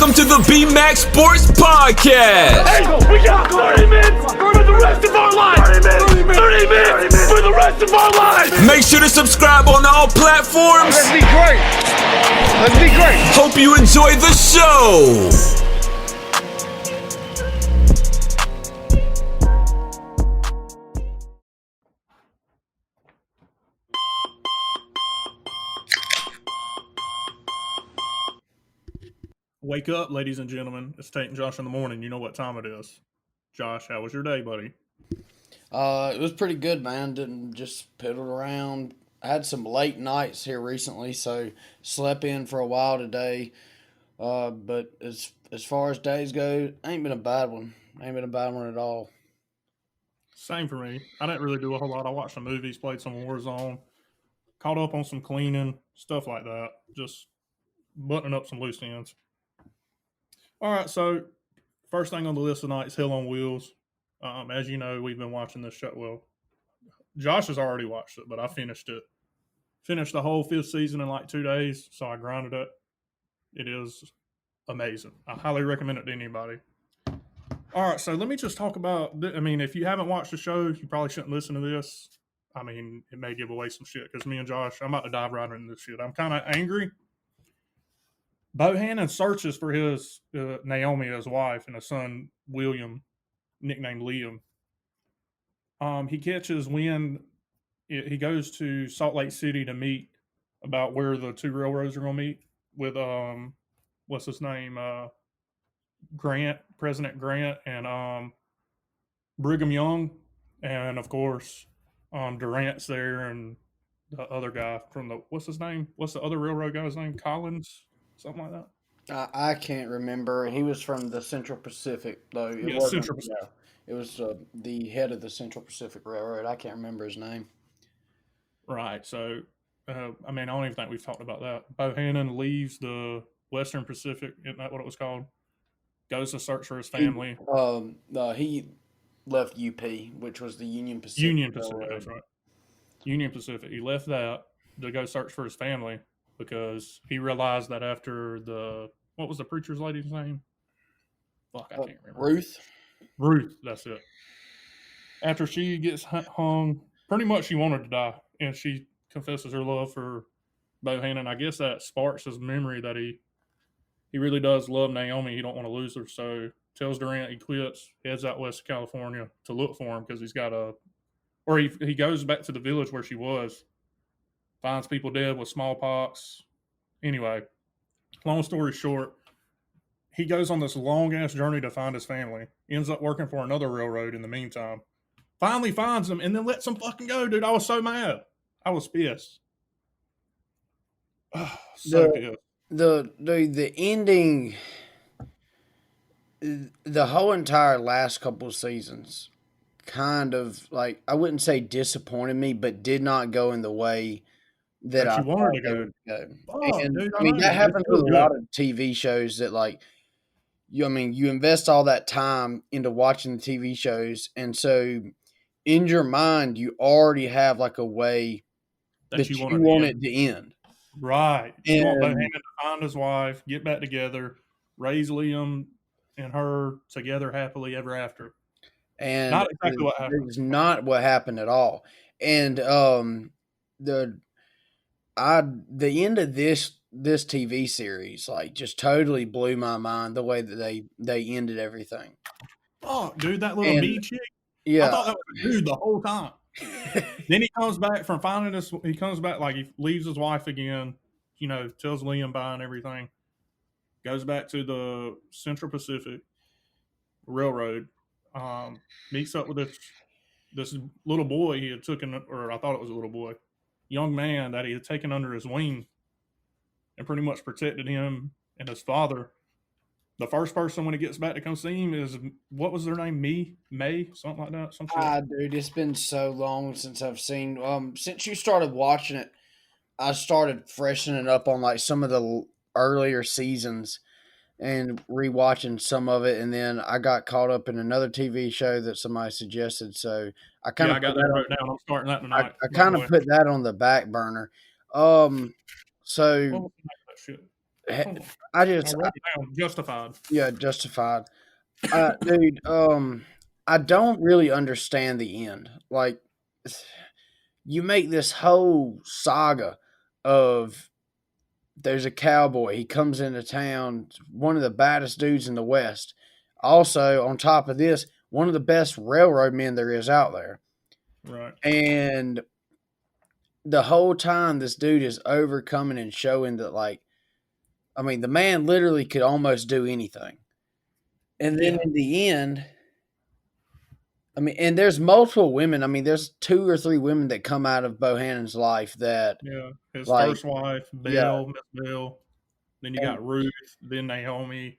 Welcome to the B-Max Sports Podcast. Hey, we got 30 minutes for the rest of our lives. 30 minutes for the rest of our lives. Make sure to subscribe on all platforms. Let's be great. Let's be great. Hope you enjoy the show. Wake up, ladies and gentlemen. It's Tate and Josh in the morning. You know what time it is. Josh, how was your day, buddy? It was pretty good, man. Didn't just piddle around. I had some late nights here recently, so slept in for a while today. But as far as days go, ain't been a bad one. Ain't been a bad one at all. Same for me. I didn't really do a whole lot. I watched some movies, played some Warzone, caught up on some cleaning, stuff like that. Just buttoning up some loose ends. All right, so first thing on the list tonight is Hell on Wheels. As you know, we've been watching this show. Well, Josh has already watched it, but I finished it. Finished the whole 5th season in like 2 days, so I grinded it. It is amazing. I highly recommend it to anybody. All right, so let me just talk about, if you haven't watched the show, you probably shouldn't listen to this. It may give away some shit because me and Josh, I'm about to dive right into this shit. I'm kind of angry. Bohannon searches for his Naomi, his wife, and a son, William, nicknamed Liam. He catches wind. He goes to Salt Lake City to meet about where the two railroads are going to meet with, what's his name? President Grant, and Brigham Young. And, of course, Durant's there, and the other guy from what's his name? What's the other railroad guy's name? Collins? Something like that. I can't remember. He was from the Central Pacific, though. Central Pacific. Yeah, it was the head of the Central Pacific Railroad. I can't remember his name. Right. So, I don't even think we've talked about that. Bohannon leaves the Western Pacific. Isn't that what it was called? Goes to search for his family. He left UP, which was the Union Pacific. That's right. Union Pacific. He left that to go search for his family because he realized that after what was the preacher's lady's name? Fuck, I can't remember. Ruth, that's it. After she gets hung, pretty much she wanted to die, and she confesses her love for Bohannon. I guess that sparks his memory that he really does love Naomi. He don't want to lose her, so tells Durant he quits, heads out west to California to look for him because he's got he goes back to the village where she was, finds people dead with smallpox. Anyway, long story short, he goes on this long-ass journey to find his family. Ends up working for another railroad in the meantime. Finally finds them and then lets them fucking go, dude. I was so mad. I was pissed. Pissed. The ending, the whole entire last couple of seasons kind of, like, I wouldn't say disappointed me, but did not go in the way that I wanted to go. Oh, and dude, that happens with a lot of TV shows that, like, you invest all that time into watching the TV shows, and so in your mind you already have like a way that you want it to end. Right. You want Bohannon to find his wife, get back together, raise Liam and her together happily ever after. And not exactly what happened. It's not what happened at all. And the end of this TV series, like, just totally blew my mind the way that they ended everything. Oh, dude, that little me chick. Yeah, I thought that was a dude the whole time. Then he comes back from finding us. He comes back, like, he leaves his wife again. Tells Liam bye and everything. Goes back to the Central Pacific Railroad. Meets up with this little boy he had taken, or I thought it was a little boy, young man that he had taken under his wing and pretty much protected him and his father. The first person when he gets back to come see him is, what was their name? May, something like that. Some shit. Dude, it's been so long since I've seen. Since you started watching it, I started freshening up on, like, some of the earlier seasons and rewatching some of it, and then I got caught up in another TV show that somebody suggested. So I got that wrote down. I'm starting that tonight. I kind of put that on the back burner. So what was the name of that shit? Oh, I I just, wrote it down. Justified. yeah, Justified. Dude, I don't really understand the end. Like, you make this whole saga of there's a cowboy. He comes into town, one of the baddest dudes in the West. Also, on top of this, one of the best railroad men there is out there. Right. And the whole time, this dude is overcoming and showing that, like, I mean, the man literally could almost do anything. And then in the end, I mean, and there's multiple women. I mean, there's 2 or 3 women that come out of Bohannon's life that, Yeah. His like, first wife, Belle, Miss Belle. Then you got Ruth, then Naomi.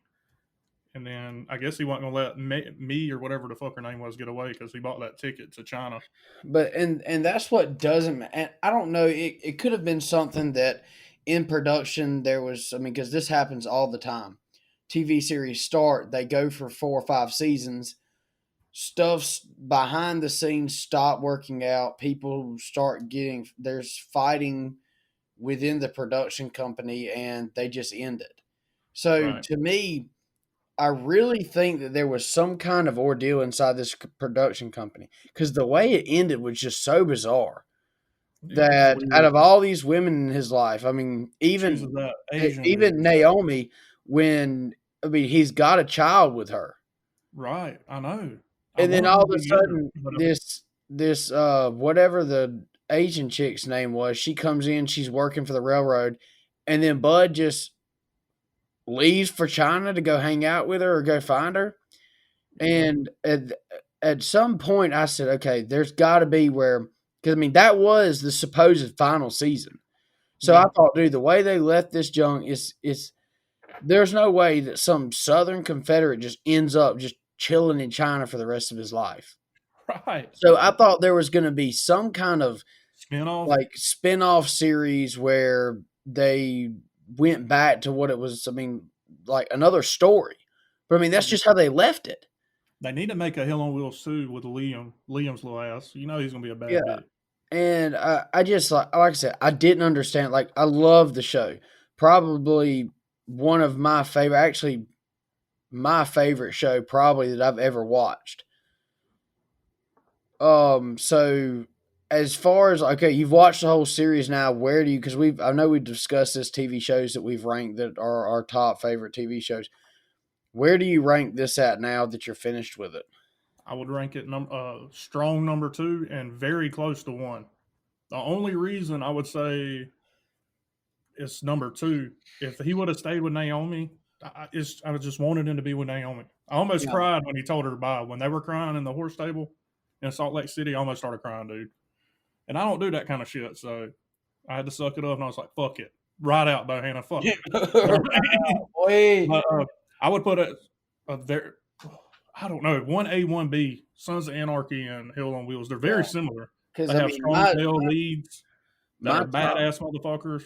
And then I guess he wasn't going to let me or whatever the fuck her name was get away because he bought that ticket to China. but and that's what doesn't. And I don't know. It could have been something that in production there was. I mean, because this happens all the time. TV series start, they go for 4 or 5 seasons. Stuff's behind the scenes stop working out. People start getting there's fighting within the production company, and they just end it. So Right. to me, I really think that there was some kind of ordeal inside this production company because the way it ended was just so bizarre. Yeah, That weird. out of all these women in his life, I mean, Chooses even that Asian even dude. Naomi, when I mean he's got a child with her, Right. I know. and then all of a sudden But this whatever the Asian chick's name was, she comes in, she's working for the railroad, and then Bud just leaves for China to go hang out with her or go find her. And at some point, I said, okay, there's got to be where, because I mean, that was the supposed final season. So I thought, dude, the way they left this junk is there's no way that some Southern Confederate just ends up just chilling in China for the rest of his life. right. So I thought there was going to be some kind of Spin-off. like spin-off series where they went back to what it was. I mean, like another story. But I mean, that's just how they left it. They need to make a Hell on Wheels 2 with Liam's little ass. You know he's gonna be a bad Yeah. bitch. And I just like I said, I didn't understand. Like I love the show. Probably one of my favorite, actually, my favorite show probably that I've ever watched. So as far as okay, you've watched the whole series now. Where do you? Because I know we've discussed this TV shows that we've ranked that are our top favorite TV shows. Where do you rank this at now that you're finished with it? I would rank it strong number 2 and very close to 1. The only reason I would say it's number 2, if he would have stayed with Naomi, I just wanted him to be with Naomi. I almost cried when he told her bye. When they were crying in the horse stable in Salt Lake City, I almost started crying, dude. And I don't do that kind of shit, so I had to suck it up, and I was like, fuck it. Right out, Bohanna, fuck it. But, I would put a very, I don't know, 1A, 1B, Sons of Anarchy and Hell on Wheels. They're very similar. They have strong male leads that are badass motherfuckers.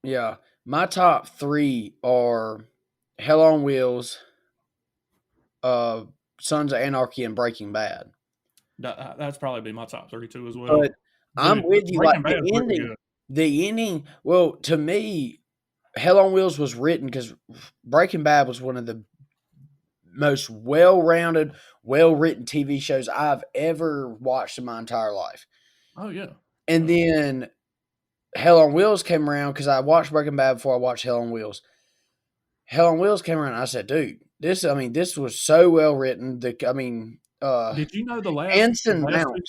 Yeah. My top 3 are Hell on Wheels, Sons of Anarchy, and Breaking Bad. That's probably be my top 32 as well. But I'm with you. Like the ending, well, to me, Hell on Wheels was written because Breaking Bad was one of the most well-rounded, well-written TV shows I've ever watched in my entire life. Oh, yeah. And then Hell on Wheels came around because I watched Breaking Bad before I watched Hell on Wheels. Hell on Wheels came around and I said, dude, this was so well-written. Did you know the last Anson Mount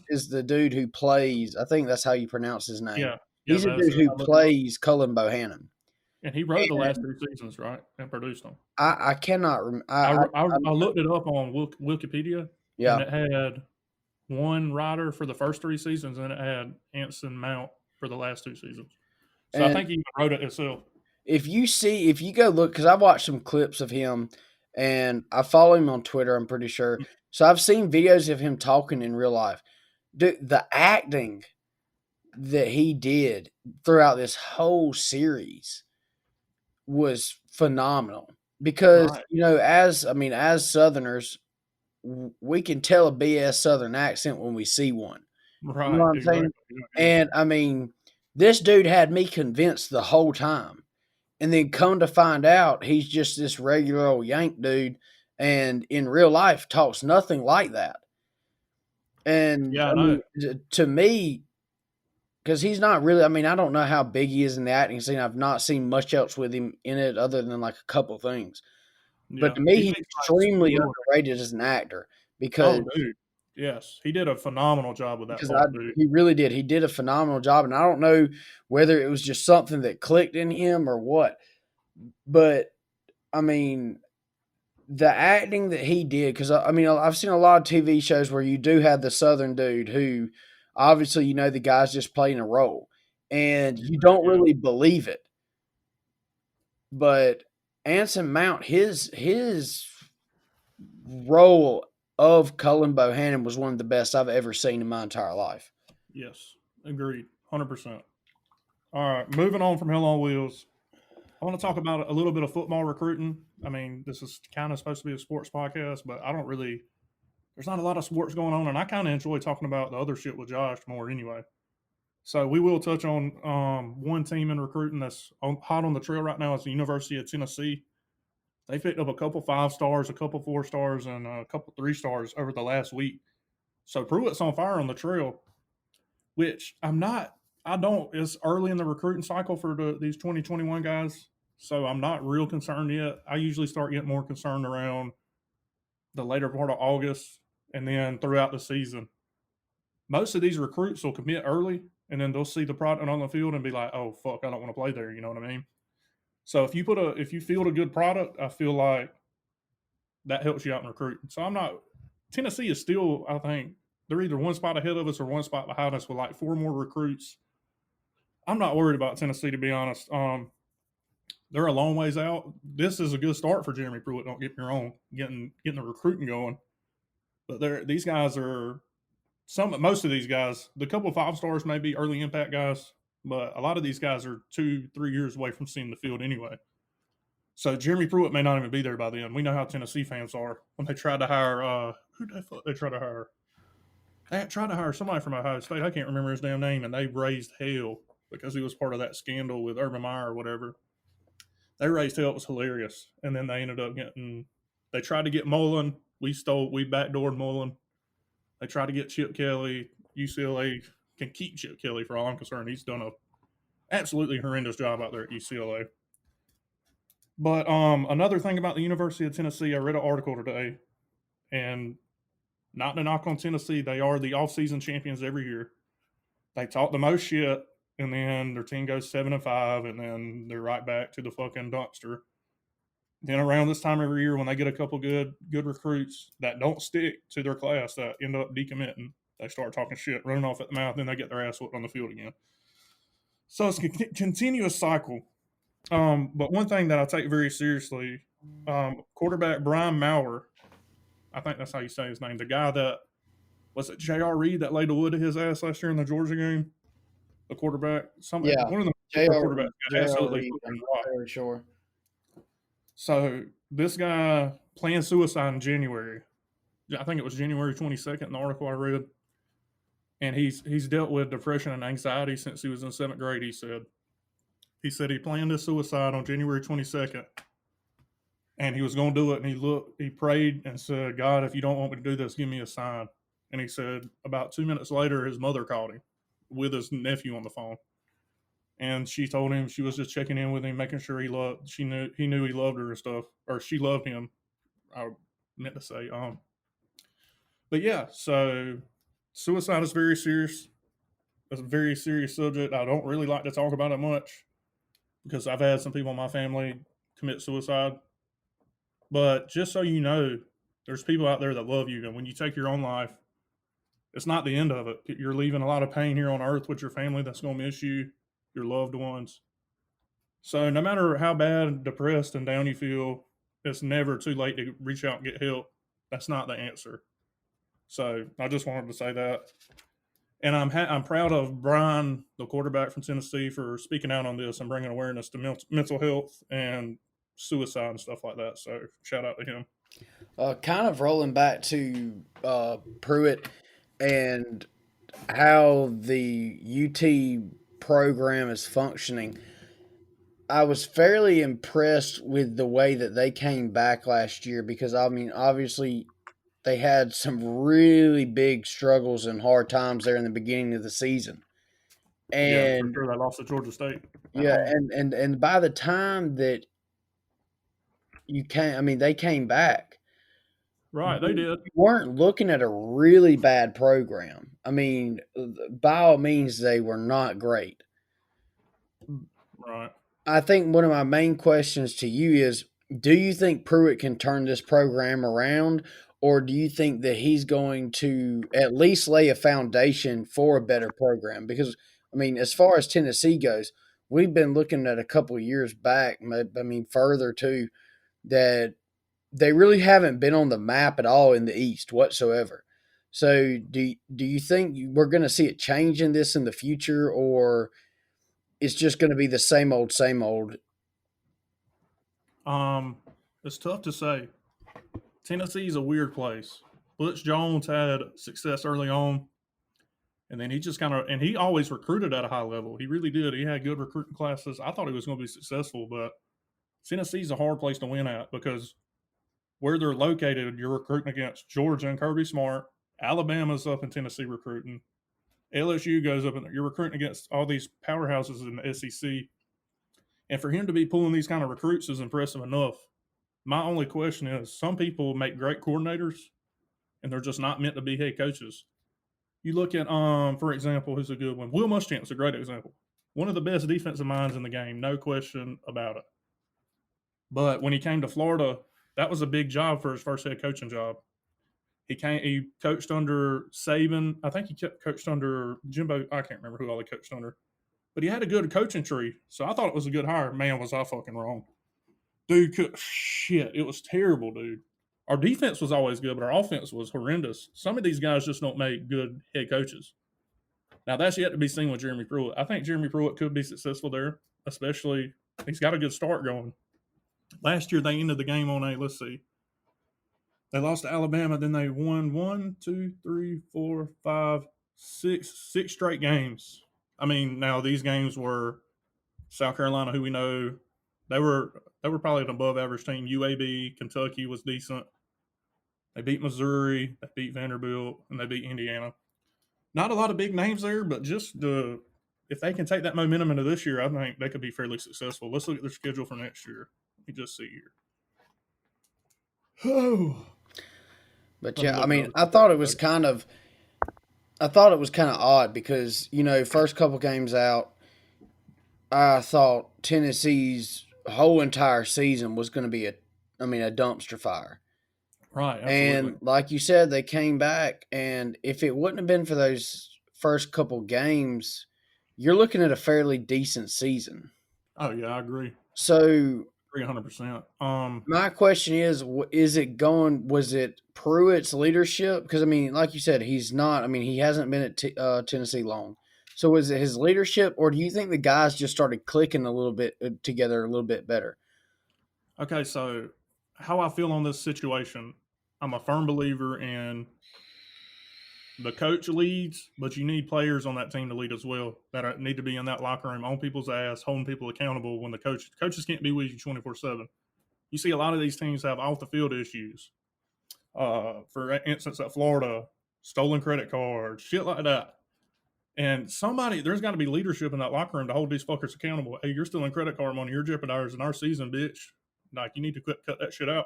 is the dude who plays, I think that's how you pronounce his name. Yeah. He's a dude who plays Cullen Bohannon. And he wrote the last 3 seasons, right? And produced them. I cannot remember. I looked it up on Wikipedia. Yeah. And it had one writer for the first 3 seasons, and it had Anson Mount for the last 2 seasons. So I think he even wrote it himself. If you go look, because I've watched some clips of him, and I follow him on Twitter, I'm pretty sure. So I've seen videos of him talking in real life. Dude, the acting that he did throughout this whole series was phenomenal because as Southerners, we can tell a BS Southern accent when we see one. Right. You know what I'm saying? And I mean, this dude had me convinced the whole time. And then come to find out, he's just this regular old Yank dude, and in real life talks nothing like that. And Yeah, I I know. mean, to me, because he's not really. I mean, I don't know how big he is in the acting scene. I've not seen much else with him in it other than like a couple things. But Yeah, to me, he he's makes like extremely little. underrated as an actor because Oh, dude. Yes, he did a phenomenal job with that because part, dude. he really did. He did a phenomenal job, and I don't know whether it was just something that clicked in him or what. But I mean, the acting that he did, because I mean, I've seen a lot of TV shows where you do have the Southern dude who, obviously, the guy's just playing a role, and you don't Yeah. really believe it. But Anson Mount, his role of Cullen Bohannon was one of the best I've ever seen in my entire life. Yes, agreed, 100%. All right, moving on from Hell on Wheels. I want to talk about a little bit of football recruiting. I mean, this is kind of supposed to be a sports podcast, but I don't really. There's not a lot of sports going on, and I kind of enjoy talking about the other shit with Josh more anyway. So we will touch on one team in recruiting that's hot on the trail right now. It's the University of Tennessee. They picked up a couple 5 stars, a couple 4 stars, and a couple 3 stars over the last week. So Pruitt's on fire on the trail, which I'm not. I don't. It's early in the recruiting cycle for these 2021 guys, so I'm not real concerned yet. I usually start getting more concerned around the later part of August and then throughout the season. Most of these recruits will commit early, and then they'll see the product on the field and be like, "Oh fuck, I don't want to play there." You know what I mean? So if you field a good product, I feel like that helps you out in recruiting. So I'm not. Tennessee is still, I think, they're either one spot ahead of us or one spot behind us with like 4 more recruits. I'm not worried about Tennessee, to be honest. They're a long ways out. This is a good start for Jeremy Pruitt. Don't get me wrong, getting the recruiting going. But these guys are most of these guys. The couple of 5 stars may be early impact guys, but a lot of these guys are 2-3 years away from seeing the field anyway. So Jeremy Pruitt may not even be there by then. We know how Tennessee fans are when they tried to hire. Who they tried to hire? They tried to hire somebody from Ohio State. I can't remember his damn name, and they raised hell because he was part of that scandal with Urban Meyer or whatever. They raised hell. It was hilarious, and then they ended up getting. They tried to get Mullen. We backdoored Mullen. They tried to get Chip Kelly. UCLA can keep Chip Kelly for all I'm concerned. He's done a absolutely horrendous job out there at UCLA. But another thing about the University of Tennessee, I read an article today, and not to knock on Tennessee, they are the off-season champions every year. They talk the most shit, and then their team goes 7-5, and then they're right back to the fucking dumpster. Then around this time every year, when they get a couple good recruits that don't stick to their class, that end up decommitting, they start talking shit, running off at the mouth, then they get their ass whooped on the field again. So it's a continuous cycle. But one thing that I take very seriously, quarterback Brian Maurer, I think that's how you say his name, the guy that, was it J.R. Reed that laid the wood to his ass last year in the Georgia game? The quarterback? Yeah, one of the quarterbacks got absolutely I'm rocked. very sure. So this guy planned suicide in January. I think it was January 22nd in the article I read. And he's dealt with depression and anxiety since he was in 7th grade, he said. He said he planned his suicide on January 22nd. And he was going to do it. And he prayed and said, God, if you don't want me to do this, give me a sign. And he said about 2 minutes later, his mother called him with his nephew on the phone. And she told him she was just checking in with him, making sure he knew he loved her and stuff, or she loved him. I meant to say, but yeah, so suicide is very serious. It's a very serious subject. I don't really like to talk about it much because I've had some people in my family commit suicide. But just so you know, there's people out there that love you, and when you take your own life, it's not the end of it. You're leaving a lot of pain here on earth with your family that's going to miss you, your loved ones. So no matter how bad, depressed, and down you feel, it's never too late to reach out and get help. That's not the answer. So I just wanted to say that. And I'm proud of Brian, the quarterback from Tennessee, for speaking out on this and bringing awareness to mental health and suicide and stuff like that. So shout out to him. Kind of rolling back to Pruitt and how the UT program is functioning. I was fairly impressed with the way that they came back last year because I mean, obviously they had some really big struggles and hard times there in the beginning of the season. Yeah, for And sure. They lost to Georgia State at yeah, home. and by the time that they came back. Right, they did. We weren't looking at a really bad program. I mean, by all means, they were not great. Right. I think one of my main questions to you is, do you think Pruitt can turn this program around, or do you think that he's going to at least lay a foundation for a better program? Because, I mean, as far as Tennessee goes, we've been looking at a couple of years back, I mean, further too, that they really haven't been on the map at all in the East whatsoever. So, do you think we're going to see a change in this in the future, or it's just going to be the same old, same old? It's tough to say. Tennessee's a weird place. Butch Jones had success early on, and then he just and he always recruited at a high level. He really did. He had good recruiting classes. I thought he was going to be successful, but Tennessee's a hard place to win at because where they're located, you're recruiting against Georgia and Kirby Smart. Alabama's up in Tennessee recruiting. LSU goes up, and you're recruiting against all these powerhouses in the SEC. And for him to be pulling these kind of recruits is impressive enough. My only question is, some people make great coordinators, and they're just not meant to be head coaches. You look at, for example, who's a good one? Will Muschamp's a great example. One of the best defensive minds in the game, no question about it. But when he came to Florida, that was a big job for his first head coaching job. He coached under Saban. I think he coached under Jimbo. I can't remember who all he coached under. But he had a good coaching tree. So I thought it was a good hire. Man, was I fucking wrong. Dude, shit, it was terrible, dude. Our defense was always good, but our offense was horrendous. Some of these guys just don't make good head coaches. Now, that's yet to be seen with Jeremy Pruitt. I think Jeremy Pruitt could be successful there, especially he's got a good start going. Last year, they ended the game on let's see. They lost to Alabama, then they won 6 straight games. I mean, now these games were South Carolina, who we know they were probably an above average team. UAB, Kentucky was decent. They beat Missouri, they beat Vanderbilt, and they beat Indiana. Not a lot of big names there, but just if they can take that momentum into this year, I think they could be fairly successful. Let's look at their schedule for next year. Let me just see here. Oh. But yeah, I mean, I thought it was kind of odd because, first couple games out, I thought Tennessee's whole entire season was going to be a dumpster fire. Right, absolutely. And like you said, they came back, and if it wouldn't have been for those first couple games, you're looking at a fairly decent season. Oh yeah, I agree. So 300%. My question is was it Pruitt's leadership? Because, I mean, like you said, he's not, I mean, he hasn't been at Tennessee long. So was it his leadership, or do you think the guys just started clicking a little bit together a little bit better? Okay, so how I feel on this situation, I'm a firm believer in the coach leads, but you need players on that team to lead as well that need to be in that locker room on people's ass, holding people accountable when the coaches can't be with you 24/7. You see a lot of these teams have off the field issues. For instance, at Florida, stolen credit cards, shit like that. And there's got to be leadership in that locker room to hold these fuckers accountable. Hey, you're stealing credit card money. You're jeopardizing our season, bitch. Like, you need to cut that shit out.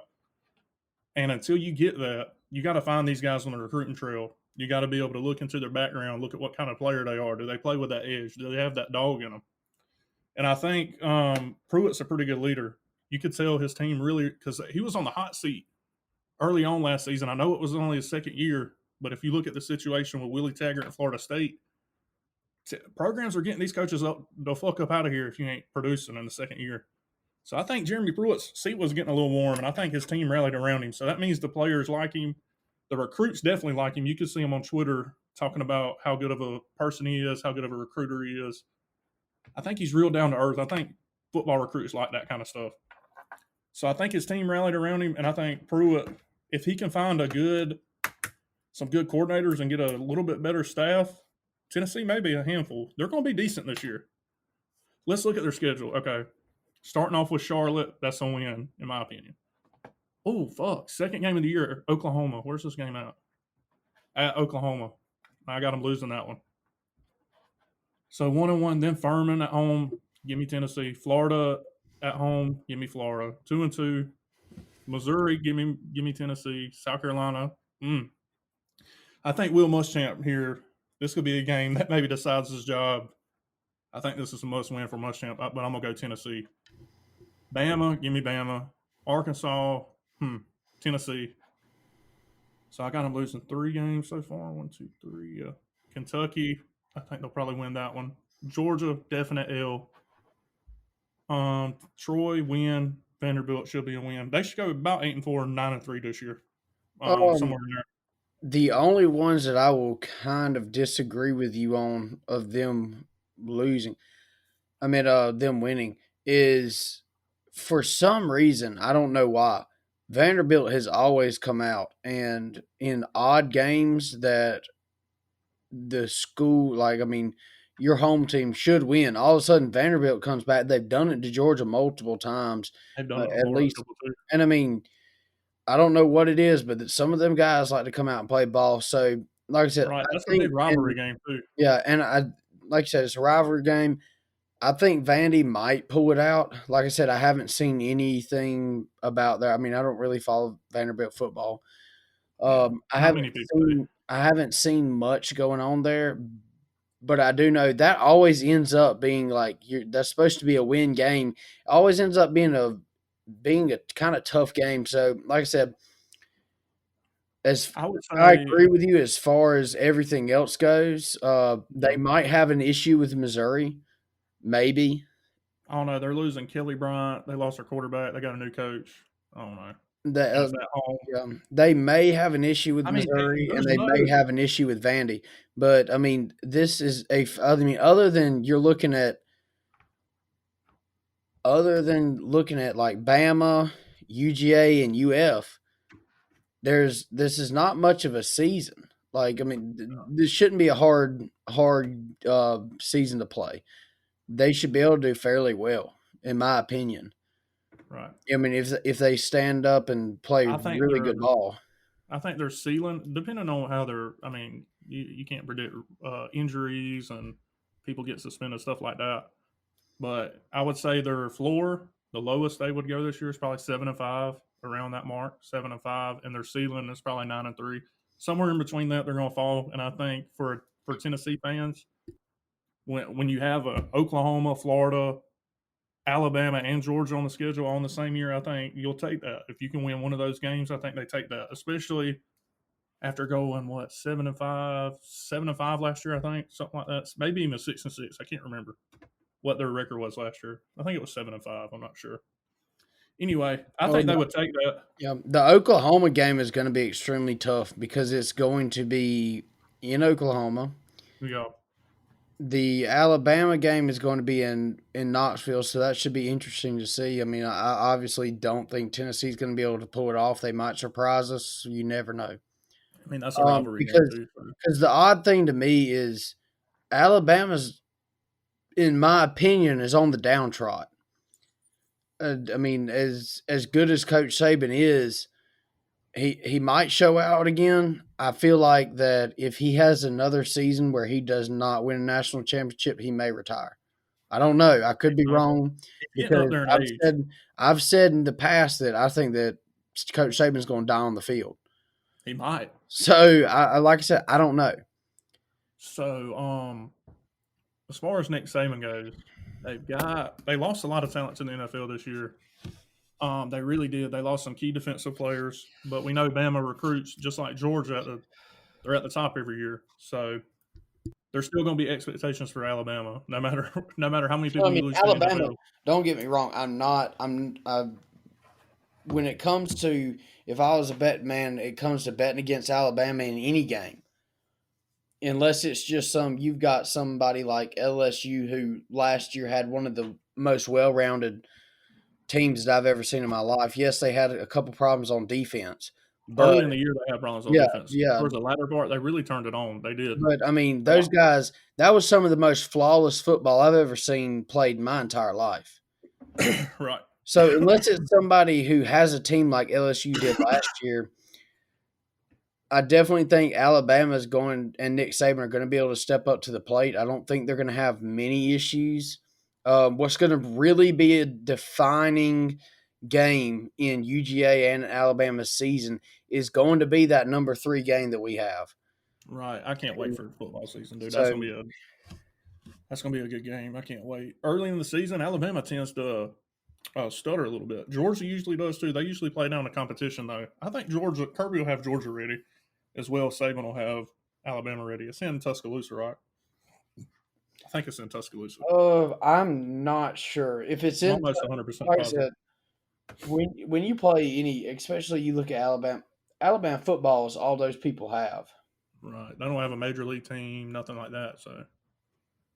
And until you get that, you got to find these guys on the recruiting trail. You got to be able to look into their background, look at what kind of player they are. Do they play with that edge? Do they have that dog in them? And I think Pruitt's a pretty good leader. You could tell his team really, because he was on the hot seat early on last season. I know it was only his second year, but if you look at the situation with Willie Taggart and Florida State, programs are getting these coaches up the fuck up out of here if you ain't producing in the second year. So I think Jeremy Pruitt's seat was getting a little warm, and I think his team rallied around him. So that means the players like him. The recruits definitely like him. You could see him on Twitter talking about how good of a person he is, how good of a recruiter he is. I think he's real down to earth. I think football recruits like that kind of stuff. So I think his team rallied around him, and I think Pruitt, if he can find some good coordinators and get a little bit better staff, Tennessee may be a handful. They're going to be decent this year. Let's look at their schedule. Okay. Starting off with Charlotte, that's a win, in my opinion. Oh, fuck. Second game of the year, Oklahoma. Where's this game at? At Oklahoma. I got them losing that one. So 1-1, then Furman at home. Give me Tennessee. Florida at home. Give me Florida. 2-2. Missouri. Give me Tennessee. South Carolina. I think Will Muschamp here. This could be a game that maybe decides his job. I think this is a must win for Muschamp, but I'm gonna go Tennessee. Bama. Give me Bama. Arkansas. Tennessee. So I got them losing 3 games so far. 1, 2, 3. Kentucky. I think they'll probably win that one. Georgia, definite L. Troy, win. Vanderbilt should be a win. They should go about 8-4, 9-3 this year. Somewhere in there. The only ones that I will kind of disagree with you on of them losing, them winning, is for some reason, I don't know why, Vanderbilt has always come out and in odd games that the school, your home team should win. All of a sudden, Vanderbilt comes back. They've done it to Georgia multiple times. They've done it at least. too. And I don't know what it is, but some of them guys like to come out and play ball. So, like I said, right, that's a big rivalry game too. Yeah, and like I said, it's a rivalry game. I think Vandy might pull it out. Like I said, I haven't seen anything about that. I don't really follow Vanderbilt football. I haven't seen much going on there, but I do know that always ends up being that's supposed to be a win game. It always ends up being a kind of tough game. So, like I said, I agree with you as far as everything else goes. They might have an issue with Missouri, maybe. I don't know. They're losing Kelly Bryant. They lost their quarterback. They got a new coach. I don't know. They may have an issue with Missouri, and they may have an issue with Vandy. But this is other than looking at like Bama, UGA, and UF, this is not much of a season. This shouldn't be a hard season to play. They should be able to do fairly well, in my opinion. Right. If they stand up and play really good ball. I think their ceiling, depending on how they're, you can't predict injuries and people get suspended, stuff like that. But I would say their floor, the lowest they would go this year is probably 7-5, around that mark, 7-5, and their ceiling is probably 9-3. Somewhere in between that, they're going to fall. And I think for Tennessee fans, when you have Oklahoma, Florida, Alabama, and Georgia on the schedule on the same year, I think you'll take that. If you can win one of those games, I think they take that, especially after going 7-5 last year, I think, something like that. Maybe even 6-6. I can't remember what their record was last year. I think it was 7-5. I'm not sure. Anyway, I think they would take that. Yeah, the Oklahoma game is going to be extremely tough because it's going to be in Oklahoma. Yeah. The Alabama game is going to be in Knoxville, so that should be interesting to see. I obviously don't think Tennessee's going to be able to pull it off. They might surprise us. You never know. That's a rivalry game too. Because the odd thing to me is Alabama's, in my opinion, is on the downtrot. As good as Coach Saban is, he might show out again. I feel like that if he has another season where he does not win a national championship, he may retire. I don't know. I could be wrong. Because I've said in the past that I think that Coach Saban's going to die on the field. He might. So, like I said, I don't know. So, as far as Nick Saban goes, they lost a lot of talent to the NFL this year. They really did. They lost some key defensive players, but we know Bama recruits just like Georgia. They're at the top every year, so there's still going to be expectations for Alabama, no matter how many people you lose. Alabama. Don't get me wrong. When it comes to, if I was a bet man, it comes to betting against Alabama in any game. Unless it's just you've got somebody like LSU who last year had one of the most well-rounded teams that I've ever seen in my life. Yes, they had a couple problems on defense. But early in the year, they had problems on defense. Yeah. Towards the latter part, they really turned it on. They did. But, those guys, that was some of the most flawless football I've ever seen played in my entire life. Right. So unless it's somebody who has a team like LSU did last year, I definitely think Alabama's going and Nick Saban are going to be able to step up to the plate. I don't think they're going to have many issues. What's going to really be a defining game in UGA and Alabama's season is going to be that number 3 game that we have. Right. I can't wait for football season, dude. So- That's gonna be a good game. I can't wait. Early in the season, Alabama tends to stutter a little bit. Georgia usually does too. They usually play down the competition though. I think Kirby will have Georgia ready as well. Saban will have Alabama ready. It's in Tuscaloosa, right? I think it's in Tuscaloosa. I'm not sure if it's in. Almost 100% Like I positive. said, when you play any, especially you look at Alabama football is all those people have. Right. They don't have a major league team, nothing like that. So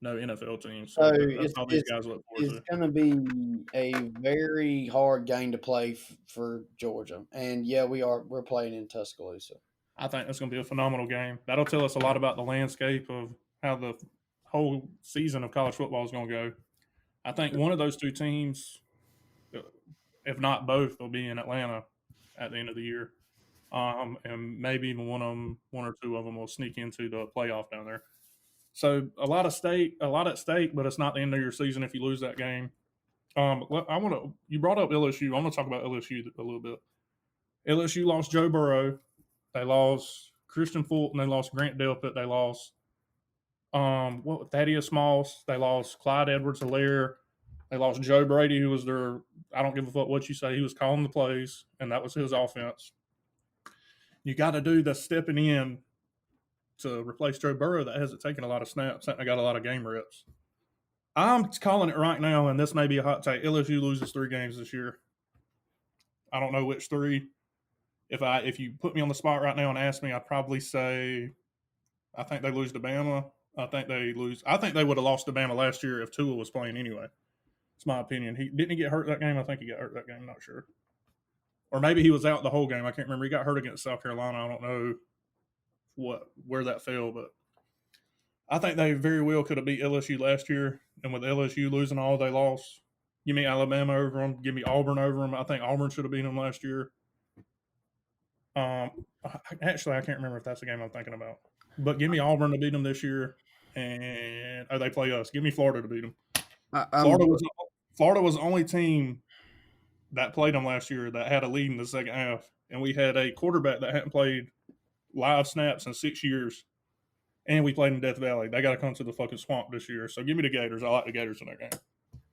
no NFL team. So That's all these guys look forward it's to. going to be a very hard game to play for Georgia, and yeah, we're playing in Tuscaloosa. I think that's going to be a phenomenal game. That'll tell us a lot about the landscape of how the whole season of college football is going to go. I think one of those two teams, if not both, will be in Atlanta at the end of the year. And maybe even one or two of them will sneak into the playoff down there. So a lot at stake, but it's not the end of your season if you lose that game. You brought up LSU. I want to talk about LSU a little bit. LSU lost Joe Burrow. They lost Christian Fulton. They lost Grant Delpit. They lost Thaddeus Moss. They lost Clyde Edwards-Helaire. They lost Joe Brady, who was their I don't give a fuck what you say. He was calling the plays, and that was his offense. You got to do the stepping in to replace Joe Burrow that hasn't taken a lot of snaps and got a lot of game reps. I'm calling it right now, and this may be a hot take. LSU loses 3 games this year. I don't know which 3. If you put me on the spot right now and ask me, I'd probably say I think they lose to Bama. I think they would have lost to Bama last year if Tua was playing anyway. It's my opinion. Didn't he get hurt that game? I think he got hurt that game. I'm not sure. Or maybe he was out the whole game. I can't remember. He got hurt against South Carolina. I don't know where that fell, but I think they very well could have beat LSU last year. And with LSU losing all they lost, give me Alabama over them. Give me Auburn over them. I think Auburn should have beaten them last year. Actually, I can't remember if that's the game I'm thinking about. But give me Auburn to beat them this year, and they play us. Give me Florida to beat them. Florida was the only team that played them last year that had a lead in the second half, and we had a quarterback that hadn't played live snaps in 6 years, and we played in Death Valley. They got to come to the fucking swamp this year. So give me the Gators. I like the Gators in that game.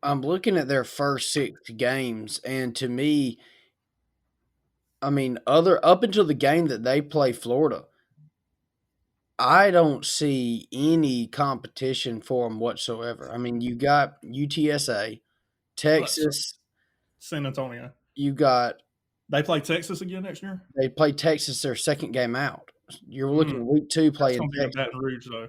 I'm looking at their first 6 games, and to me, I mean, up until the game that they play Florida, I don't see any competition for them whatsoever. I mean, you got UTSA, Texas, San Antonio. You got they play Texas again next year. They play Texas their second game out. You're looking at week 2 playing Texas. Baton Rouge though.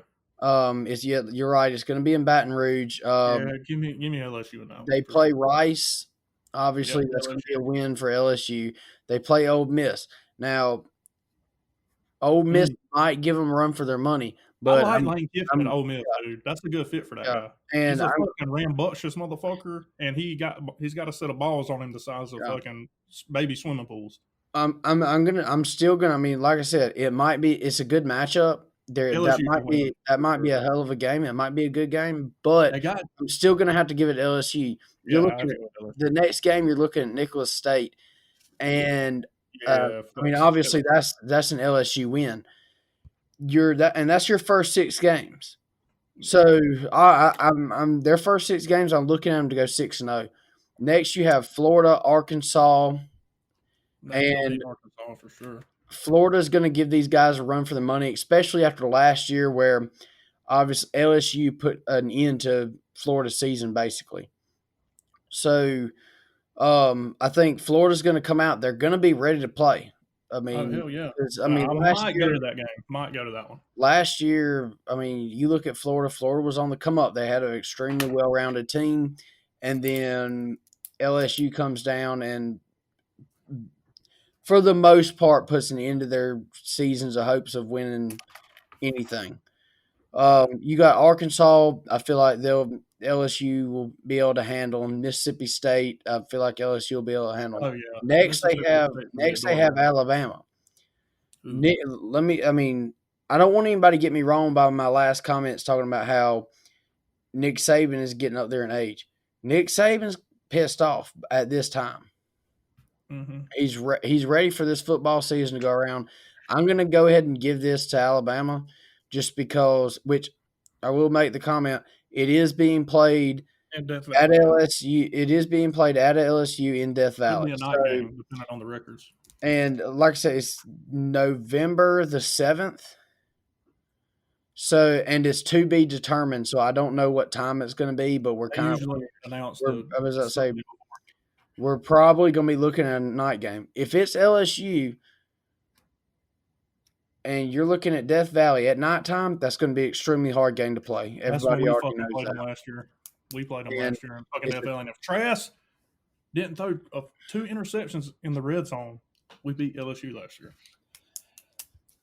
You're right. It's going to be in Baton Rouge. Give me LSU now. They play Rice. Obviously, that's going to be a win for LSU. They play Ole Miss. Now, Ole Miss might give them a run for their money. But I like Lane Kiffin at Ole Miss, dude. That's a good fit for that guy. And he's a fucking rambunctious motherfucker, and he's got a set of balls on him the size of fucking baby swimming pools. I'm still gonna. I mean, like I said, it's a good matchup. That might be a hell of a game. It might be a good game, but I'm still gonna have to give it to LSU. You're looking at the next game. You're looking at Nicholas State, and I mean, obviously that's an LSU win. And that's your first 6 games. So I'm their first 6 games. I'm looking at them to go 6-0. Next, you have Florida, Arkansas, and Arkansas for sure. Florida's going to give these guys a run for the money, especially after last year where obviously LSU put an end to Florida's season basically. So I think Florida's going to come out. They're going to be ready to play. I mean, hell yeah. I might go to that game. Might go to that one. Last year, I mean, you look at Florida. Florida was on the come up. They had an extremely well-rounded team, and then LSU comes down and, for the most part, puts an end to their seasons of hopes of winning anything. You got Arkansas. I feel like LSU will be able to handle Mississippi State. I feel like LSU will be able to handle. Oh yeah. Next Mississippi State will next get they have dog. Alabama. Ooh. I don't want anybody to get me wrong by my last comments talking about how Nick Saban is getting up there in age. Nick Saban's pissed off at this time. Mm-hmm. He's ready for this football season to go around. I'm going to go ahead and give this to Alabama just because, which I will make the comment, it is being played And Death at Valley. LSU. It is being played at LSU in Death It'll Valley. be a night game, depending on the records. And like I said, it's November the 7th. So, and it's to be determined. So I don't know what time it's going to be, but They usually announce we're probably going to be looking at a night game. If it's LSU and you're looking at Death Valley at nighttime, that's going to be an extremely hard game to play. Everybody already knows played that. them last year. We played them last year in fucking Death Valley. And if Trask didn't throw 2 interceptions in the red zone, we beat LSU last year.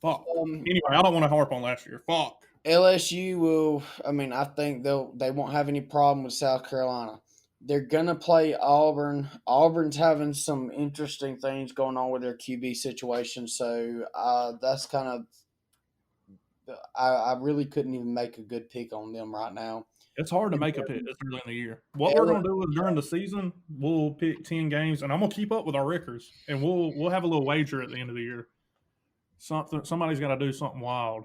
Fuck. Anyway, I don't want to harp on last year. Fuck. LSU will. I think they won't have any problem with South Carolina. They're gonna play Auburn. Auburn's having some interesting things going on with their QB situation, so that's kind of. I really couldn't even make a good pick on them right now. It's hard to make a pick this early in the year. What we're gonna do is during the season, we'll pick 10 games, and I'm gonna keep up with our records, and we'll have a little wager at the end of the year. Somebody's got to do something wild.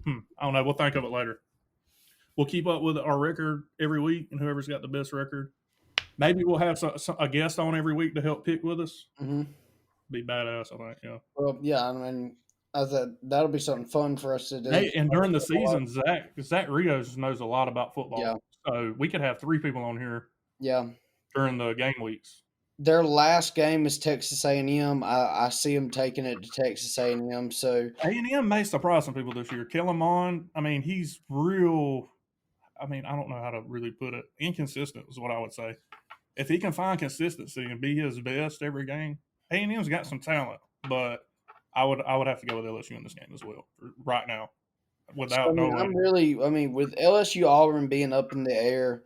I don't know. We'll think of it later. We'll keep up with our record every week, and whoever's got the best record. Maybe we'll have a guest on every week to help pick with us. Mm-hmm. Be badass, I think. Yeah. Well, yeah. I thought that'll be something fun for us to do. Hey, and during the season, Zach Rios knows a lot about football. Yeah. So we could have 3 people on here. Yeah. During the game weeks. Their last game is Texas A&M. I see them taking it to Texas A&M. So A&M may surprise some people this year. Kellen Mond, he's real. I don't know how to really put it. Inconsistent is what I would say. If he can find consistency and be his best every game, A&M's got some talent. But I would have to go with LSU in this game as well right now. Without knowing. With LSU Auburn being up in the air.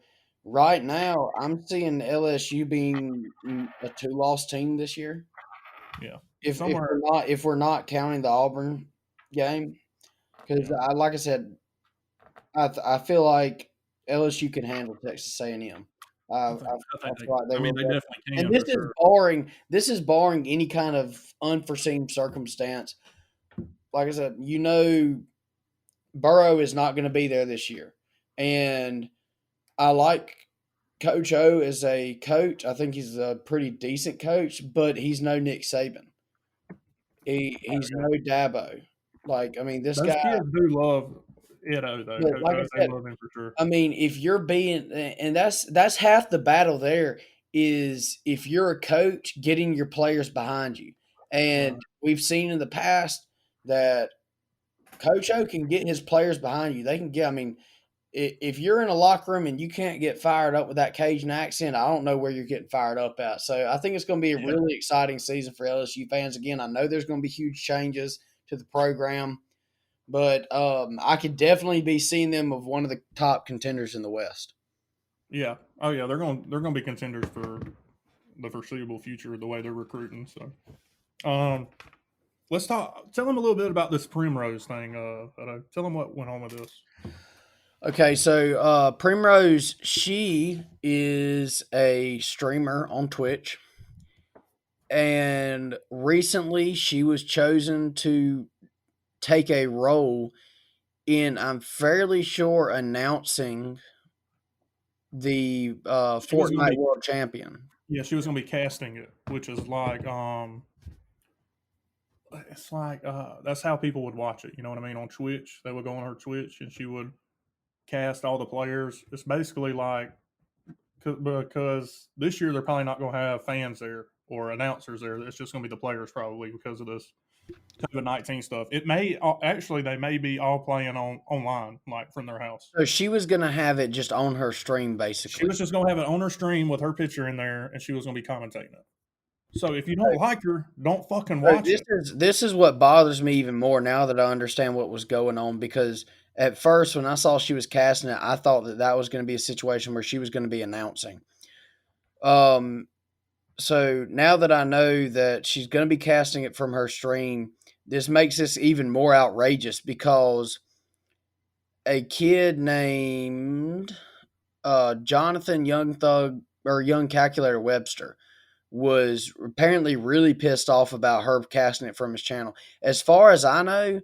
Right now, I'm seeing LSU being a 2-loss team this year. Yeah, if we're not counting the Auburn game, because like I said, I feel like LSU can handle Texas A&M. They definitely can. And this is barring any kind of unforeseen circumstance. Like I said, Burrow is not going to be there this year, and I like Coach O as a coach. I think he's a pretty decent coach, but he's no Nick Saban. He's no Dabo. Those guy. Kids do love Edo, though. Like I said, they love him for sure. If you're being, and that's half the battle there is if you're a coach, getting your players behind you. And we've seen in the past that Coach O can get his players behind you. They can get, if you're in a locker room and you can't get fired up with that Cajun accent, I don't know where you're getting fired up at. So I think it's going to be a really exciting season for LSU fans. Again, I know there's going to be huge changes to the program, but I could definitely be seeing them of one of the top contenders in the West. Yeah. Oh yeah, they're going to be contenders for the foreseeable future the way they're recruiting. So, let's talk. Tell them a little bit about this Primrose thing. Tell them what went on with this. Okay, so Primrose, she is a streamer on Twitch, and recently she was chosen to take a role in, I'm fairly sure, announcing the Fortnite World Champion. Yeah, she was going to be casting it, which is like it's like that's how people would watch it. You know what I mean? On Twitch, they would go on her Twitch, and she would cast all the players. It's basically like because this year they're probably not going to have fans there or announcers there. It's just going to be the players probably because of this COVID-19 stuff. It may actually they may be all playing online like from their house. So she was going to have it just on her stream, basically. She was just going to have it on her stream with her picture in there, and she was going to be commentating it. So if you don't like her, don't fucking watch it. This is what bothers me even more now that I understand what was going on, because at first when I saw she was casting it, I thought that was going to be a situation where she was going to be announcing. So now that I know that she's going to be casting it from her stream, this makes this even more outrageous because a kid named Jonathan Young Thug or Young Calculator Webster was apparently really pissed off about her casting it from his channel. As far as I know,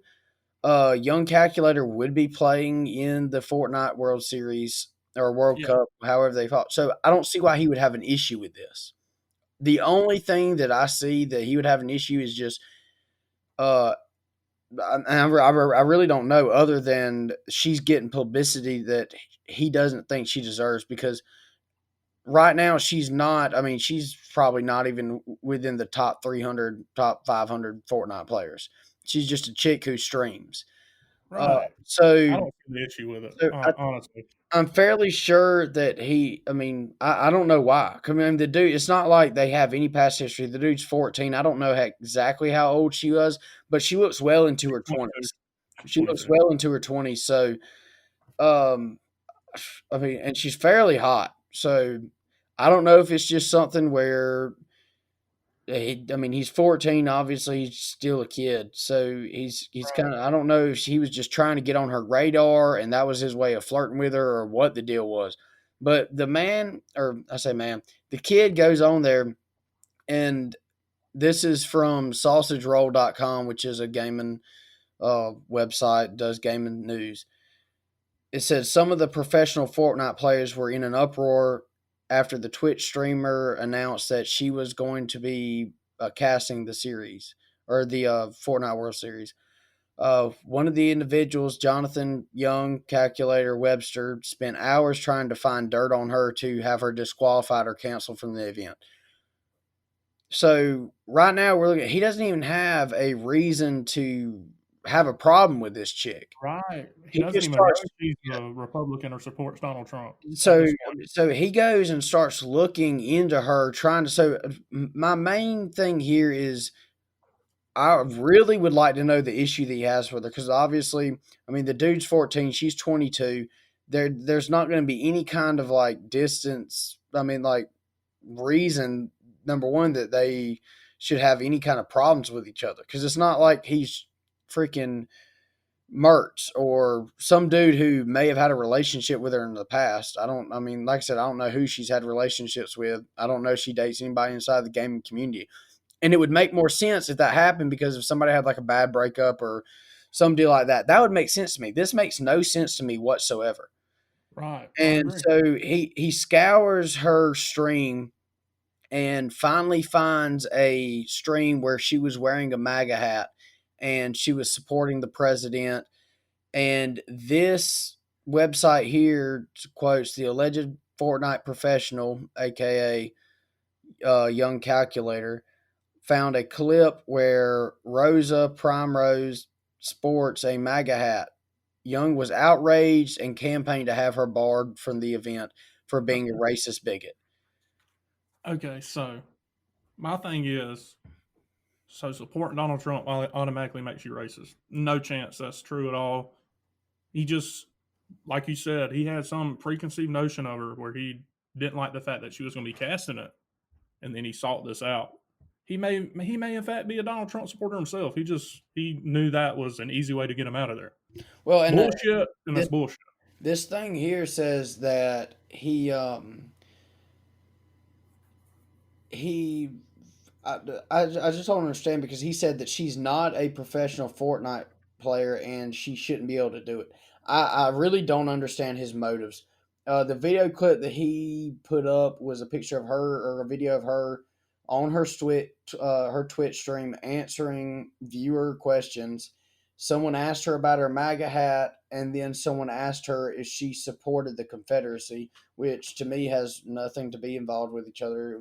Young Calculator would be playing in the Fortnite World Series or World Cup, however they fought. So I don't see why he would have an issue with this. The only thing that I see that he would have an issue is just, I really don't know, other than she's getting publicity that he doesn't think she deserves, because right now she's not. I mean, she's probably not even within the top 300, top 500 Fortnite players. She's just a chick who streams. Right. So I don't see the issue with it, honestly. I'm fairly sure that I don't know why. I mean, the dude, it's not like they have any past history. The dude's 14. I don't know exactly how old she was, but she looks well into her 20s. She looks well into her 20s. So, I mean, and she's fairly hot. So, I don't know if it's just something where he's 14. Obviously, he's still a kid. So he's Right. kind of, I don't know if he was just trying to get on her radar and that was his way of flirting with her or what the deal was. But the the kid goes on there, and this is from sausageroll.com, which is a gaming website, does gaming news. It says some of the professional Fortnite players were in an uproar after the Twitch streamer announced that she was going to be casting the series or the Fortnite World Series. One of the individuals, Jonathan Young Calculator Webster, spent hours trying to find dirt on her to have her disqualified or canceled from the event. So right now we're looking. He doesn't even have a reason to have a problem with this chick. Right. He doesn't just even starts- know she's a Republican or supports Donald Trump. So he goes and starts looking into her, trying to. So my main thing here is, I really would like to know the issue that he has with her, because obviously, I mean, the dude's 14, she's 22. There's not going to be any kind of like distance. I mean, like reason, number one, that they should have any kind of problems with each other, because it's not like he's freaking Mertz or some dude who may have had a relationship with her in the past. Like I said, I don't know who she's had relationships with. I don't know if she dates anybody inside the gaming community. And it would make more sense if that happened, because if somebody had like a bad breakup or some deal like that, that would make sense to me. This makes no sense to me whatsoever. Right. And so he scours her stream and finally finds a stream where she was wearing a MAGA hat and she was supporting the president. And this website here quotes the alleged Fortnite professional, aka Young Calculator, found a clip where Rosa Primrose sports a MAGA hat. Young was outraged and campaigned to have her barred from the event for being a racist bigot. Okay, so my thing is, so supporting Donald Trump automatically makes you racist. No chance that's true at all. He just, like you said, he had some preconceived notion of her where he didn't like the fact that she was going to be casting it, and then he sought this out. He may in fact be a Donald Trump supporter himself. He knew that was an easy way to get him out of there. Well, and bullshit, and that's bullshit. This thing here says that I just don't understand, because he said that she's not a professional Fortnite player and she shouldn't be able to do it. I really don't understand his motives. The video clip that he put up was a picture of her, or a video of her on her Twitch stream answering viewer questions. Someone asked her about her MAGA hat, and then someone asked her if she supported the Confederacy, which to me has nothing to be involved with each other. It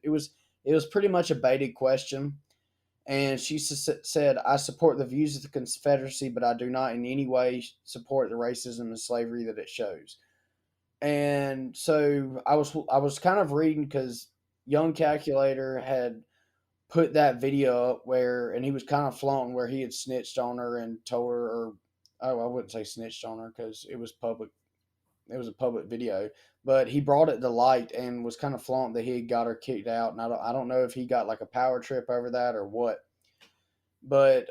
was pretty much a baited question. And she said, "I support the views of the Confederacy, but I do not in any way support the racism and slavery that it shows." And so I was kind of reading, because Young Calculator had put that video up and he was kind of flaunting where he had snitched on her and told her, or I wouldn't say snitched on her because it was public. It was a public video, but he brought it to light and was kind of flaunt that he got her kicked out. And I don't know if he got like a power trip over that or what. But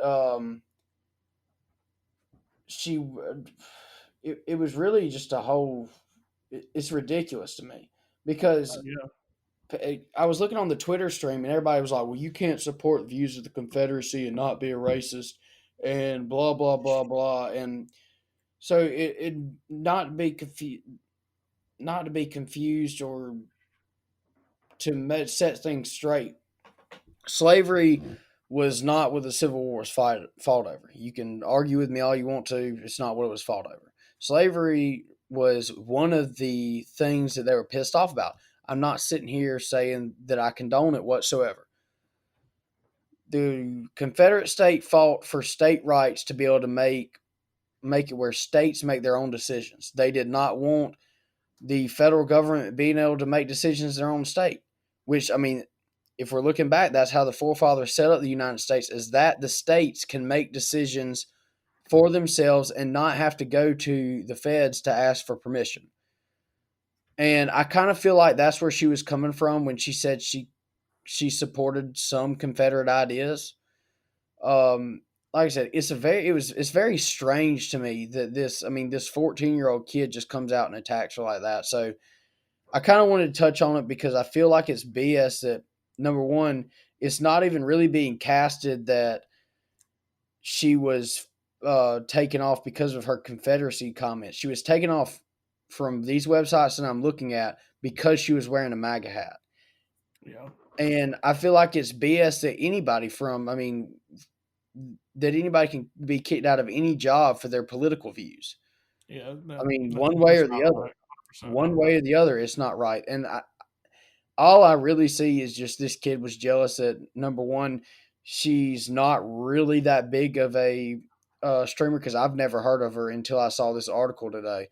she, it was really just a whole. It's ridiculous to me because Yeah. I was looking on the Twitter stream and everybody was like, "Well, you can't support the views of the Confederacy and not be a racist," and blah blah blah blah. And so it not to be confused or to set things straight. Slavery was not what the Civil War was fought over. You can argue with me all you want to. It's not what it was fought over. Slavery was one of the things that they were pissed off about. I'm not sitting here saying that I condone it whatsoever. The Confederate state fought for state rights to be able to make it where states make their own decisions. They did not want the federal government being able to make decisions in their own state, which, I mean, if we're looking back, that's how the forefathers set up the United States, is that the states can make decisions for themselves and not have to go to the feds to ask for permission. And I kind of feel like that's where she was coming from when she said she supported some Confederate ideas. Like I said, it's very strange to me that this 14-year-old kid just comes out and attacks her like that. So I kind of wanted to touch on it because I feel like it's BS that, number one, it's not even really being casted that she was taken off because of her Confederacy comments. She was taken off from these websites that I'm looking at because she was wearing a MAGA hat. Yeah. And I feel like it's BS that anybody can be kicked out of any job for their political views. Yeah. One way or the other. Right. One way or the other, it's not right. And all I really see is just this kid was jealous that, number one, she's not really that big of a streamer because I've never heard of her until I saw this article today.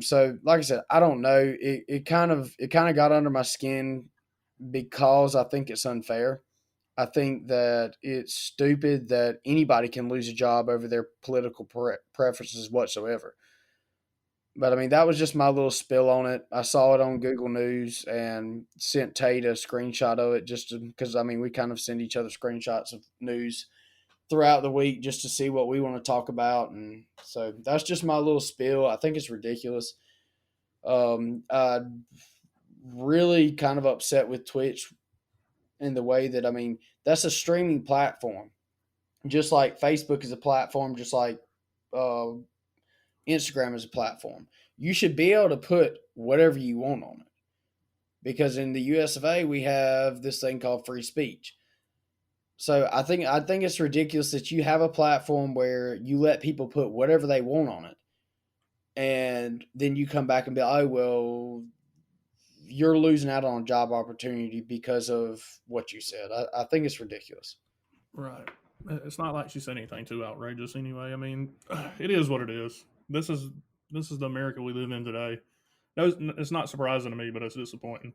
So like I said, I don't know. It kind of got under my skin because I think it's unfair. I think that it's stupid that anybody can lose a job over their political preferences whatsoever. But I mean, that was just my little spill on it. I saw it on Google News and sent Tate a screenshot of it just because, we kind of send each other screenshots of news throughout the week just to see what we want to talk about. And so that's just my little spill. I think it's ridiculous. I'm really kind of upset with Twitch in the way that, that's a streaming platform. Just like Facebook is a platform, just like Instagram is a platform. You should be able to put whatever you want on it. Because in the US of A, we have this thing called free speech. So I think it's ridiculous that you have a platform where you let people put whatever they want on it. And then you come back and be like, oh, well, you're losing out on a job opportunity because of what you said. I think it's ridiculous. Right. It's not like she said anything too outrageous anyway. It is what it is. This is the America we live in today. No, it's not surprising to me, but it's disappointing.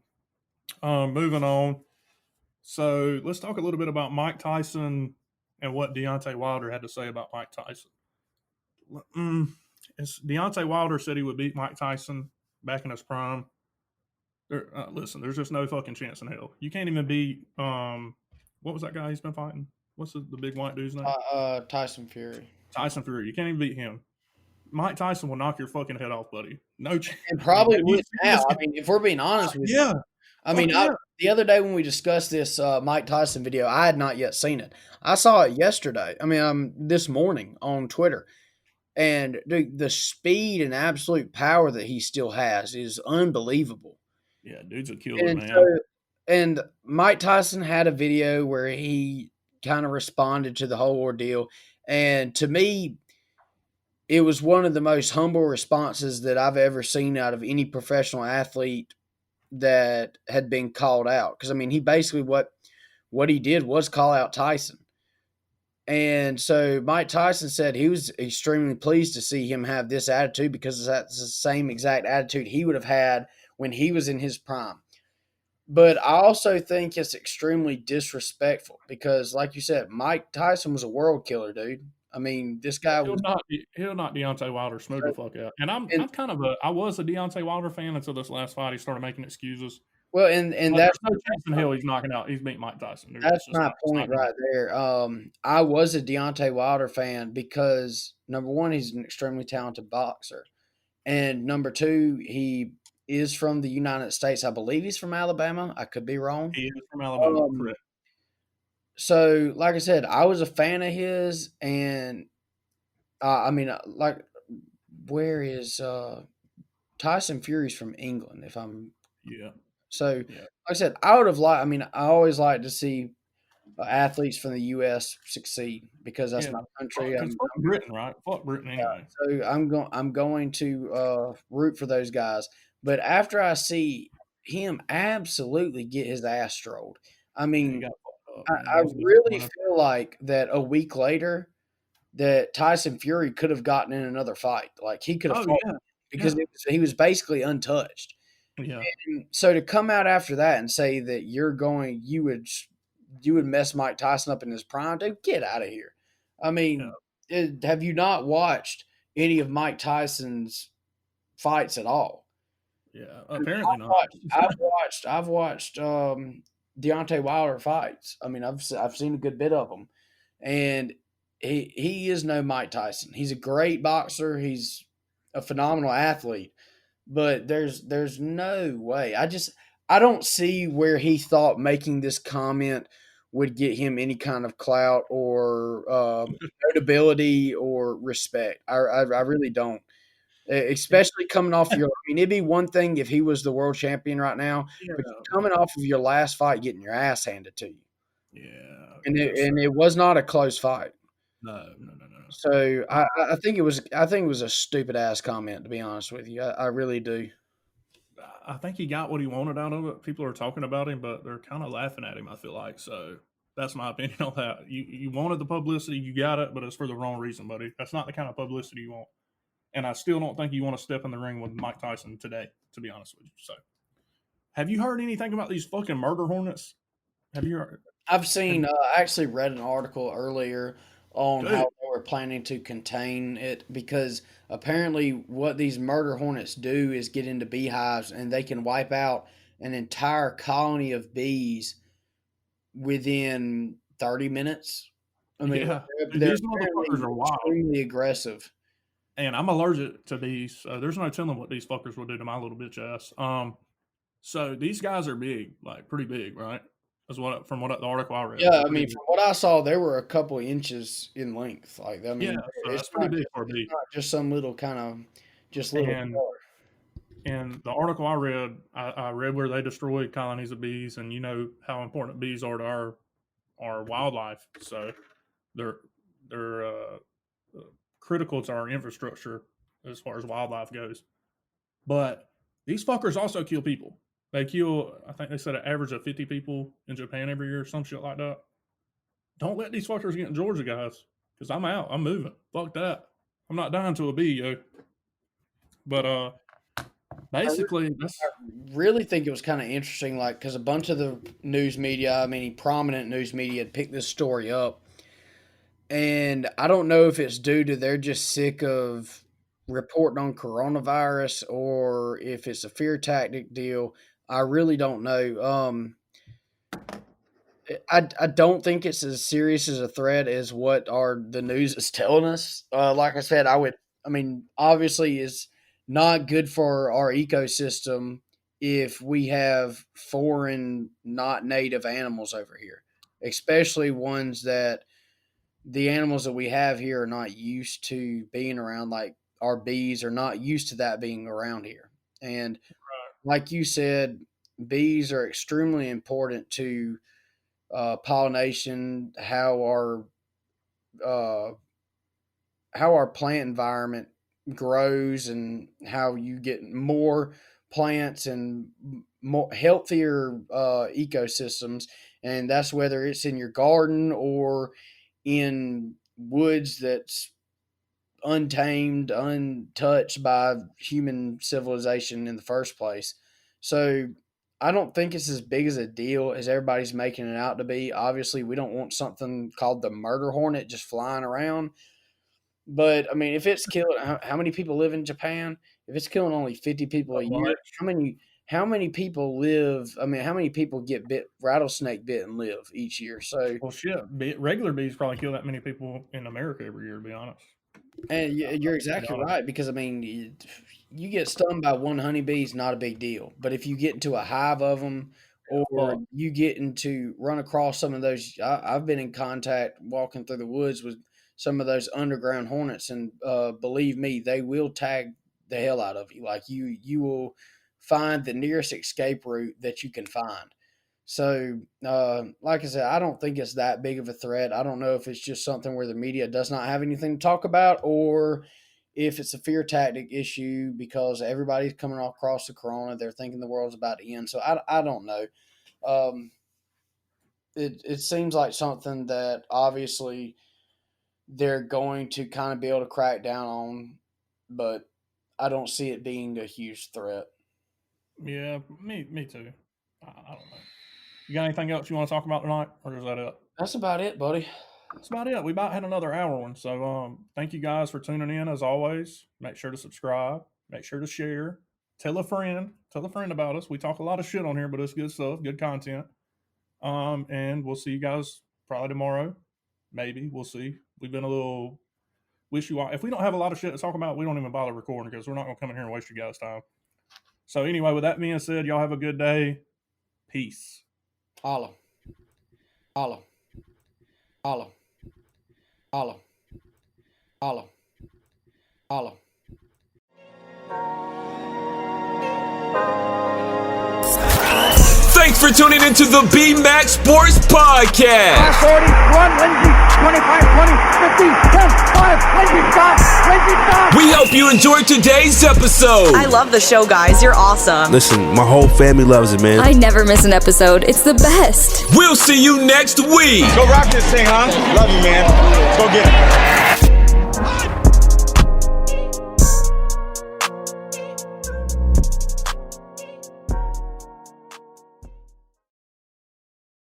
Moving on. So let's talk a little bit about Mike Tyson and what Deontay Wilder had to say about Mike Tyson. Deontay Wilder said he would beat Mike Tyson back in his prime. Listen, there's just no fucking chance in hell. You can't even beat what was that guy he's been fighting? What's the big white dude's name? Tyson Fury. Tyson Fury. You can't even beat him. Mike Tyson will knock your fucking head off, buddy. No chance. And probably would now. If we're being honest with you. The other day when we discussed this Mike Tyson video, I had not yet seen it. I saw it yesterday. This morning on Twitter. And dude, the speed and absolute power that he still has is unbelievable. Yeah, dude's a killer, man. And Mike Tyson had a video where he kind of responded to the whole ordeal. And to me, it was one of the most humble responses that I've ever seen out of any professional athlete that had been called out. Because, he basically what he did was call out Tyson. And so Mike Tyson said he was extremely pleased to see him have this attitude because that's the same exact attitude he would have had when he was in his prime. But I also think it's extremely disrespectful because, like you said, Mike Tyson was a world killer, dude. I mean, this guy was. He'll knock Deontay Wilder smooth the fuck out. And And I was a Deontay Wilder fan until this last fight. He started making excuses. well, and But that's there's no chance in hell he's knocking out. He's beating Mike Tyson. that's my point right there. I was a Deontay Wilder fan because number one, he's an extremely talented boxer, and number two, he is from the United States. I believe he's from Alabama. I could be wrong. He is from Alabama, correct? So, like I said, I was a fan of his, and I mean, like, where is Tyson Fury's from England? If I'm Yeah. so, Yeah. like I said, I would have liked. I mean, I always like to see athletes from the U.S. succeed because that's my country. Fuck Britain, right? Fuck Britain anyway. So I'm going to root for those guys. But after I see him absolutely get his ass strolled, I mean, I really feel like that a week later that Tyson Fury could have gotten in another fight. Like he could have fought because he was basically untouched. Yeah. And so to come out after that and say that you would mess Mike Tyson up in his prime, dude, get out of here. I mean, have you not watched any of Mike Tyson's fights at all? Yeah, apparently not. I've watched Deontay Wilder fights. I mean, I've seen a good bit of them, and he is no Mike Tyson. He's a great boxer. He's a phenomenal athlete, but there's no way. I don't see where he thought making this comment would get him any kind of clout or notability or respect. I really don't. Especially coming off your, I mean, it'd be one thing if he was the world champion right now, but coming off of your last fight, getting your ass handed to you. Yeah, and it was not a close fight. No. So I think it was a stupid ass comment, to be honest with you. I really do. I think he got what he wanted out of it. People are talking about him, but they're kind of laughing at him, I feel like. So that's my opinion on that. You wanted the publicity, you got it, but it's for the wrong reason, buddy. That's not the kind of publicity you want. And I still don't think you want to step in the ring with Mike Tyson today, to be honest with you. So, have you heard anything about these fucking murder hornets? Have you heard? I've seen, I actually read an article earlier on how they were planning to contain it because apparently what these murder hornets do is get into beehives and they can wipe out an entire colony of bees within 30 minutes. I mean, these motherfuckers are wild. Extremely aggressive. And I'm allergic to bees. So there's no telling what these fuckers will do to my little bitch ass. So these guys are big, like pretty big, right? From what the article I read. Yeah, I mean, from what I saw, they were a couple inches in length. Like, I mean, yeah, so it's pretty big for a bee. Not just some little kind of little. And the article I read, I read where they destroyed colonies of bees, and you know how important bees are to our wildlife. So they're critical to our infrastructure as far as wildlife goes. But these fuckers also kill people. They kill, I think they said an average of 50 people in Japan every year, some shit like that. Don't let these fuckers get in Georgia, guys, because I'm out. I'm moving. Fuck that. I'm not dying to a bee, yo. But basically, I really think it was kind of interesting, like, because a bunch of the news media, I mean, prominent news media had picked this story up. And I don't know if it's due to they're just sick of reporting on coronavirus or if it's a fear tactic deal. I really don't know. I don't think it's as serious as a threat as what the news is telling us. Like I said, obviously it's not good for our ecosystem if we have foreign, not native animals over here, especially ones that the animals that we have here are not used to being around. Like our bees are not used to that being around here. And like you said, bees are extremely important to pollination, how our plant environment grows and how you get more plants and more healthier ecosystems. And that's whether it's in your garden or in woods that's untamed, untouched by human civilization in the first place. So I don't think it's as big as a deal as everybody's making it out to be. Obviously, we don't want something called the murder hornet just flying around. But I mean, if it's killing, how many people live in Japan? If it's killing only 50 people a year, how many people live? I mean, how many people get rattlesnake bit and live each year? So, well, shit, regular bees probably kill that many people in America every year, to be honest. And you're exactly right, because I mean, you get stung by one honeybee is not a big deal, but if you get into a hive of them, or you get into run across some of those, I've been in contact walking through the woods with some of those underground hornets, and believe me, they will tag the hell out of you. Like you will find the nearest escape route that you can find. So, like I said, I don't think it's that big of a threat. I don't know if it's just something where the media does not have anything to talk about, or if it's a fear tactic issue because everybody's coming across the corona. They're thinking the world's about to end. So I don't know. It seems like something that obviously they're going to kind of be able to crack down on, but I don't see it being a huge threat. Yeah, me too. I don't know. You got anything else you want to talk about tonight, or is that it? That's about it, buddy. That's about it. We about had another hour one. So thank you guys for tuning in as always. Make sure to subscribe. Make sure to share. Tell a friend. Tell a friend about us. We talk a lot of shit on here, but it's good stuff, good content. And we'll see you guys probably tomorrow. Maybe. We'll see. We've been a little wishy-washy. If we don't have a lot of shit to talk about, we don't even bother recording because we're not going to come in here and waste your guys' time. So anyway, with that being said, y'all have a good day. Peace. Holla. Holla. Holla. Holla. Holla. Holla. Thanks for tuning into the B-Max Sports Podcast. 40, 1, Lindsay, 25, 20, 50, 10, 5, Lindsay, stop. We hope you enjoyed today's episode. I love the show, guys. You're awesome. Listen, my whole family loves it, man. I never miss an episode. It's the best. We'll see you next week. Go rock this thing, huh? Love you, man. Let's go get it.